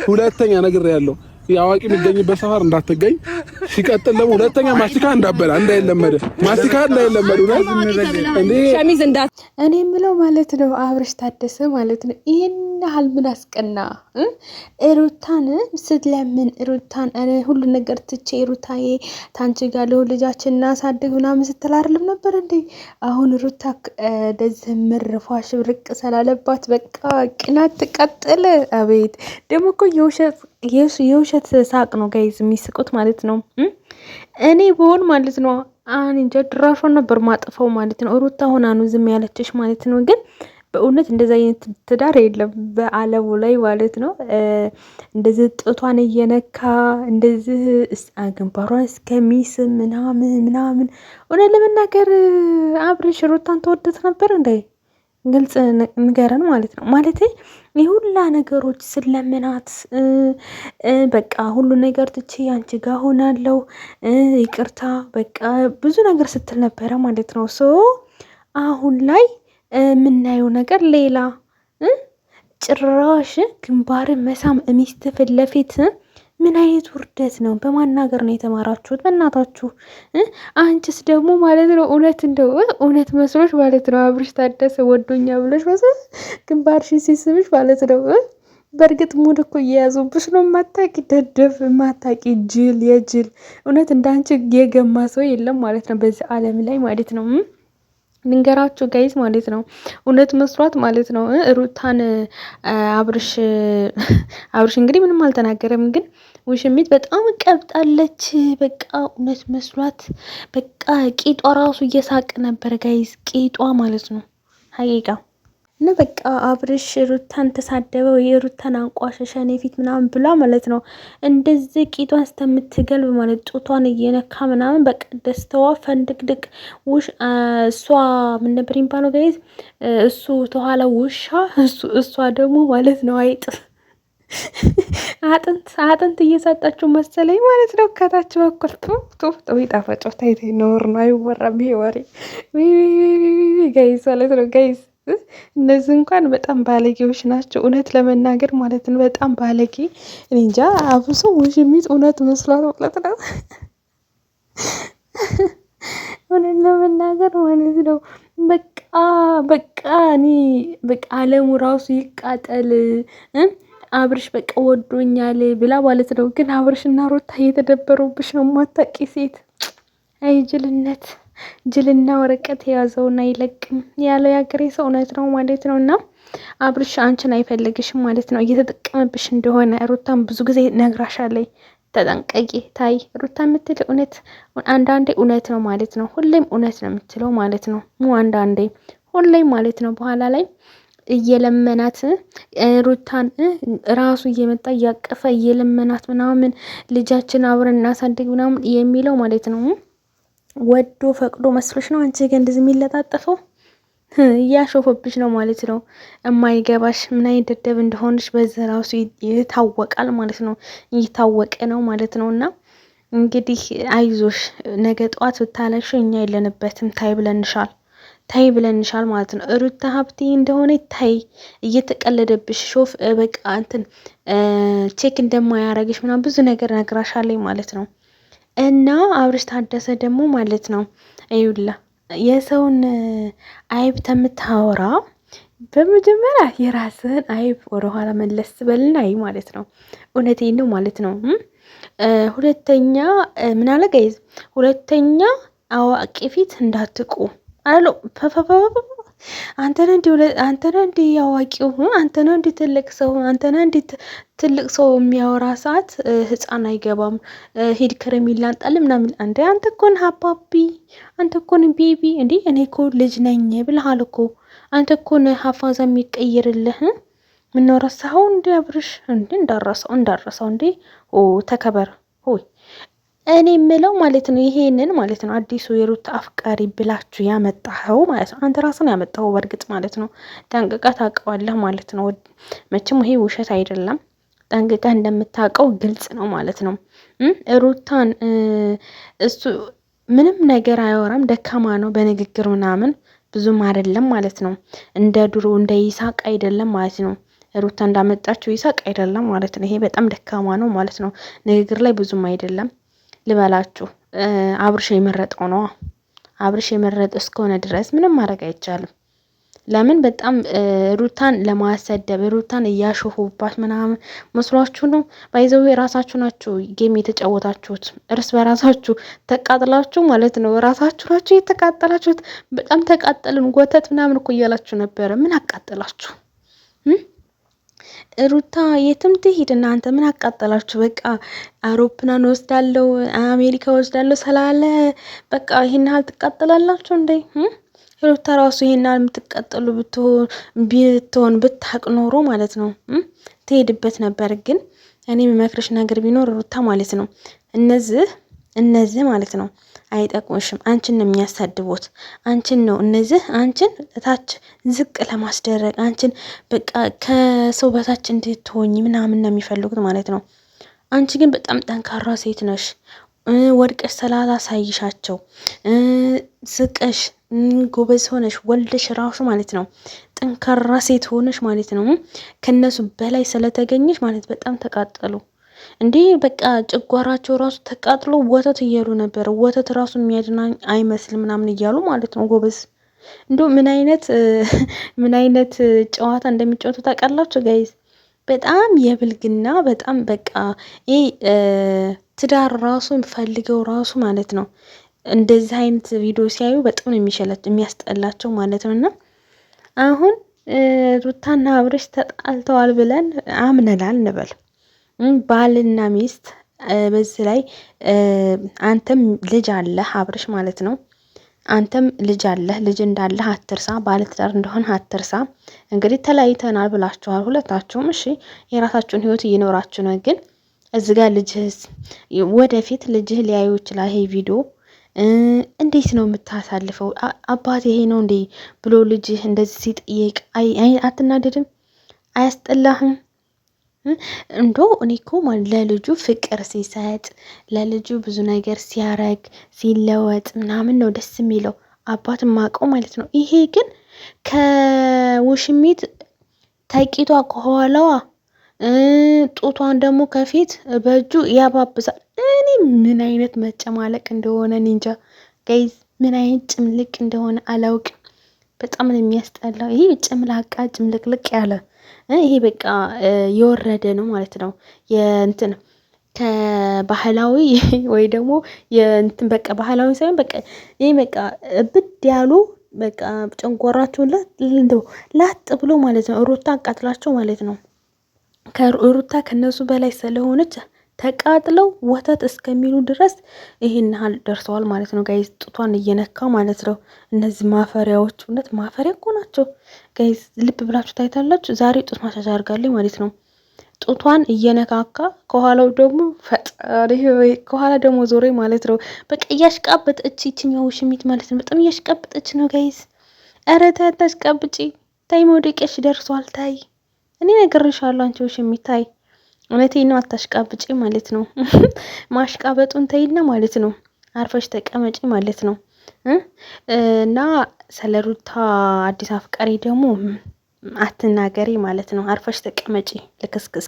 ሁለተኛ ነገር ያለው ያዋቂ የሚገኝበት ሰፈር እንዳትገኝ። ሲቀጥል ደግሞ ሁለተኛ ማስቲካ እንዳበላ እንዳይለመደ ማስቲካ እንዳይለመዱ ነው እንዴ ሸሚዝ እንዳት እኔ የምለው ማለት ነው። አብርሽ ታደሰ ማለት ነው። ይሄን ያህል ምን አስቀና ሩታን ስትለምን ሩታን ሁሉ ነገር ትቼ ሩታዬ ታንቺ ጋር ልጃችን እናሳድግ ምናምን ስትል አይደለም ነበር እንዴ? አሁን ሩታ እንደዚህ ምርፏሽ ብርቅ ስላለባት በቃ ቅናት ትቀጥል። አቤት ደግሞ እኮ የውሸት ሳቅ ነው ጋይዝ የሚስቁት ማለት ነው። እኔ ብሆን ማለት ነው እንጃ ድራሿን ነበር ማጥፋው ማለት ነው። ሩታ ሆና ነው ዝም ያለችሽ ማለት ነው። ግን በእውነት እንደዛ አይነት ትዳር የለም በአለሙ ላይ ማለት ነው። እንደዚህ ጡቷን እየነካ እንደዚህ ግንባሯን እስከሚስም ምናምን እውነት ለመናገር አብርሽ ሩታን ተወደት ነበር እንዴ? ግልጽ ንገረን ማለት ነው። ማለት የሁላ ነገሮች ስለምናት በቃ ሁሉ ነገር ትቼ አንቺ ጋር ሆናለሁ ይቅርታ በቃ ብዙ ነገር ስትል ነበረ ማለት ነው። ሶ አሁን ላይ የምናየው ነገር ሌላ ጭራሽ ግንባርን መሳም ሚስት ፊት ለፊት ምን አይነት ውርደት ነው? በማናገር ነው የተማራችሁት? በእናታችሁ አንቺስ ደግሞ ማለት ነው እውነት መስሎሽ ማለት ነው አብርሽ ታደሰ ወዶኛ ብሎሽ መስሎሽ ግንባርሽን ሲስብሽ ማለት ነው። በእርግጥ ሙድ እኮ እየያዙብሽ ነው። ማታቂ ደደብ ማታቂ የጅል እውነት እንዳንቺ የገማ ሰው የለም ማለት ነው በዚህ ዓለም ላይ ማለት ነው። ልንገራችሁ ጋይዝ ማለት ነው እውነት መስሏት ማለት ነው ሩታን አብርሽ እንግዲህ ምንም አልተናገረም፣ ግን ውሽሚት በጣም ቀብጣለች። በቃ እውነት መስሏት በቃ ቂጧ ራሱ እየሳቅ ነበር ጋይዝ፣ ቂጧ ማለት ነው ሀቂቃ እና በቃ አብርሽ ሩታን ተሳደበው የሩታን አንቋሸሸ እኔ ፊት ምናምን ብላ ማለት ነው። እንደዚህ ቂጧን እስከምትገልብ ማለት ጡቷን እየነካ ምናምን በቃ ደስተዋ ፈንድቅድቅ እሷ ምን ነበር የሚባለው ጋይዝ? እሱ ተኋላ ውሻ እሷ ደግሞ ማለት ነው አይጥ አጥንት እየሰጣችሁ መሰለኝ ማለት ነው። ከታች በኩል ቶ ይጣፈጫው ታይቴ ኖር ነው አይወራም ይሄ ወሬ ጋይዝ ማለት ነው ጋይዝ። እነዚህ እንኳን በጣም ባለጌዎች ናቸው እውነት ለመናገር ማለት ነው። በጣም ባለጌ እንጃ። አብሶ ውሽሚት እውነት መስሏት ማለት ነው እውነት ለመናገር ማለት ነው። በቃ እኔ በቃ አለሙ ራሱ ይቃጠል አብርሽ በቃ ወዶኛል ብላ ማለት ነው። ግን አብርሽና ሩታ እየተደበሩብሽ ነው ማታቂ ሴት። አይ ጅልና ወረቀት የያዘውን አይለቅም ያለው የአገሬ ሰው እውነት ነው ማለት ነው። እና አብርሽ አንቺን አይፈልግሽም ማለት ነው። እየተጠቀመብሽ እንደሆነ ሩታን ብዙ ጊዜ ነግራሻለች። ተጠንቀቂ ታይ ሩታ የምትል እውነት አንዳንዴ እውነት ነው ማለት ነው። ሁሌም እውነት ነው የምትለው ማለት ነው። አንዳንዴ ሁሌም ማለት ነው። በኋላ ላይ እየለመናት ሩታን ራሱ እየመጣ እያቀፈ እየለመናት ምናምን ልጃችን አብረን እናሳድግ ምናምን የሚለው ማለት ነው። ወዶ ፈቅዶ መስሎሽ ነው አንቺ ግን እንደዚህ የሚለጣጠፈው እያሾፈብሽ ነው ማለት ነው። የማይገባሽ ምን አይነት ደደብ እንደሆንሽ በዚህ ራሱ ይታወቃል ማለት ነው። እየታወቀ ነው ማለት ነው። እና እንግዲህ አይዞሽ ነገ ጠዋት ብታለቅሽ እኛ የለንበትም ታይ ብለንሻል ማለት ነው። ሩታ ሀብቴ እንደሆነ ታይ እየተቀለደብሽ ሾፍ በቃ እንትን ቼክ እንደማያረግሽ ምናምን ብዙ ነገር ነግራሻለኝ ማለት ነው። እና አብርሽ ታደሰ ደግሞ ማለት ነው ይውላ የሰውን አይብ ተምታወራ በመጀመሪያ የራስህን አይብ ወደኋላ መለስ በልና ማለት ነው። እውነቴን ነው ማለት ነው። ሁለተኛ ምን አለ ጋይዝ? ሁለተኛ አዋቂ ፊት እንዳትቁ አለው። አንተነ እንዲ ያዋቂው አንተነ እንዲ ትልቅ ሰው አንተነ እንዲ ትልቅ ሰው የሚያወራ ሰዓት ህፃን አይገባም። ሂድ ከረሜላ አንጣል ምናምን አንተ እኮ ነህ አባቢ አንተ እኮ ነህ ቤቢ እንዴ እኔ እኮ ልጅ ነኝ ብለሃል እኮ አንተ እኮ ነህ ሀፋዛ የሚቀይርልህ። ምነው ረሳኸው እንዴ አብርሽ? እንዴ እንዳረሳው እንዴ ተከበር ሆይ እኔ የምለው ማለት ነው ይሄንን ማለት ነው አዲሱ የሩታ አፍቃሪ ብላችሁ ያመጣኸው ማለት ነው። አንተ ራስን ያመጣኸው በእርግጥ ማለት ነው። ጠንቅቀህ ታውቀዋለህ ማለት ነው። መቼም ይሄ ውሸት አይደለም። ጠንቅቀህ እንደምታውቀው ግልጽ ነው ማለት ነው። ሩታን እሱ ምንም ነገር አያወራም፣ ደካማ ነው በንግግር ምናምን ብዙም አይደለም ማለት ነው። እንደ ድሮ እንደ ይሳቅ አይደለም ማለት ነው። ሩታ እንዳመጣችው ይሳቅ አይደለም ማለት ነው። ይሄ በጣም ደካማ ነው ማለት ነው። ንግግር ላይ ብዙም አይደለም ልበላችሁ። አብርሽ የመረጠው ነው። አብርሽ የመረጠ እስከሆነ ድረስ ምንም ማድረግ አይቻልም። ለምን በጣም ሩታን ለማሰደብ ሩታን እያሾፉባት ምናምን መስሏችሁ ነው። ባይዘው የራሳችሁ ናችሁ ጌም የተጫወታችሁት እርስ በራሳችሁ ተቃጥላችሁ ማለት ነው። ራሳችሁ ናችሁ የተቃጠላችሁት። በጣም ተቃጠልን ወተት ምናምን እኮ እያላችሁ ነበረ። ምን አቃጠላችሁ? ሩታ የትም ትሂድ እናንተ ምን አቃጠላችሁ? በቃ አውሮፕላን ወስዳለው አሜሪካ ወስዳለው ስላለ በቃ ይሄን ያህል ትቃጠላላችሁ እንዴ? ሩታ ራሱ ይሄን ያህል የምትቃጠሉ ብትሆን ብታቅ ኖሮ ማለት ነው ትሄድበት ነበር። ግን እኔ የምመክርሽ ነገር ቢኖር ሩታ ማለት ነው እነዚህ ማለት ነው አይጠቅሙሽም። አንቺን ነው የሚያሳድቡት። አንቺን ነው እነዚህ አንቺን ታች ዝቅ ለማስደረግ አንቺን በቃ ከሰው በታች እንድትሆኝ ምናምን ነው የሚፈልጉት ማለት ነው። አንቺ ግን በጣም ጠንካራ ሴት ነሽ። ወድቀሽ ስላላሳይሻቸው ስቀሽ ጎበዝ ሆነሽ ወልደሽ ራሱ ማለት ነው ጠንካራ ሴት ሆነሽ ማለት ነው ከነሱ በላይ ስለተገኘሽ ማለት በጣም ተቃጠሉ። እንዴ በቃ ጨጓራቸው ራሱ ተቃጥሎ ወተት እያሉ ነበር። ወተት ራሱ የሚያድናኝ አይመስል ምናምን እያሉ ማለት ነው። ጎበዝ እንዶ ምን አይነት ጨዋታ እንደሚጫወቱ ታውቃላችሁ ጋይዝ? በጣም የብልግና በጣም በቃ ትዳር ራሱ ፈልገው ራሱ ማለት ነው እንደዚህ አይነት ቪዲዮ ሲያዩ በጣም ነው የሚያስጠላቸው ማለት ነው። እና አሁን ሩታና አብርሽ ተጣልተዋል ብለን አምነናል እንበል ባልና ሚስት። በዚህ ላይ አንተም ልጅ አለህ አብርሽ ማለት ነው። አንተም ልጅ አለህ። ልጅ እንዳለህ አትርሳ። ባለትዳር እንደሆነ አትርሳ። እንግዲህ ተለያይተናል ብላችኋል ሁለታችሁም። እሺ የራሳችሁን ህይወት እየኖራችሁ ነው። ግን እዚህ ጋር ልጅህስ ወደፊት ልጅህ ሊያዩ ይችላል ይሄ ቪዲዮ። እንዴት ነው የምታሳልፈው? አባት ይሄ ነው እንዴ ብሎ ልጅህ እንደዚህ ሲጠየቅ አትናደድም? አያስጠላህም? እንዶ እኔ እኮ ለልጁ ፍቅር ሲሰጥ ለልጁ ብዙ ነገር ሲያረግ ሲለወጥ ምናምን ነው ደስ የሚለው አባት ማቀው ማለት ነው። ይሄ ግን ከውሽሚት ተቂቷ ከኋላዋ ጡቷን ደግሞ ከፊት በእጁ ያባብሳል። እኔ ምን አይነት መጨማለቅ እንደሆነ ኒንጃ ጋይዝ፣ ምን አይነት ጭምልቅ እንደሆነ አላውቅም። በጣም ነው የሚያስጠላው። ይሄ ጭምላቃ ጭምልቅልቅ ያለ ይሄ በቃ የወረደ ነው ማለት ነው። የእንትን ከባህላዊ ወይ ደግሞ የእንትን በቃ ባህላዊ ሳይሆን በቃ ይሄ በቃ ብድ ያሉ በቃ ጨንጓራቸው ላጥ ብሎ ማለት ነው። ሩታ አቃጥላቸው ማለት ነው። ከሩታ ከነሱ በላይ ስለሆነች ተቃጥለው ወተት እስከሚሉ ድረስ ይሄን ያህል ደርሰዋል ማለት ነው ጋይዝ። ጡቷን እየነካ ማለት ነው። እነዚህ ማፈሪያዎች እውነት ማፈሪያ እኮ ናቸው ጋይዝ። ልብ ብላችሁ ታይታላችሁ። ዛሬ ጡት ማሳጅ አድርጋለች ማለት ነው። ጡቷን እየነካካ ከኋላው ደግሞ ፈጣሪ ከኋላ ደግሞ ዞሬ ማለት ነው። በቃ እያሽቃበጠች ይችኛው ሽሚት ማለት ነው። በጣም እያሽቃበጠች ነው ጋይዝ። ኧረ ተይ አታሽቃብጪ፣ ታይ መውደቂያሽ ደርሷል። ታይ እኔ ነግሬሻለሁ አንቺ ሽሚት ታይ። እውነቴን ነው አታሽቃብጪ ማለት ነው። ማሽቃበጡን ተይና ማለት ነው አርፈሽ ተቀመጪ ማለት ነው። እና ስለ ሩታ አዲስ አፍቃሪ ደግሞ አትናገሪ ማለት ነው። አርፈሽ ተቀመጪ ልክስክስ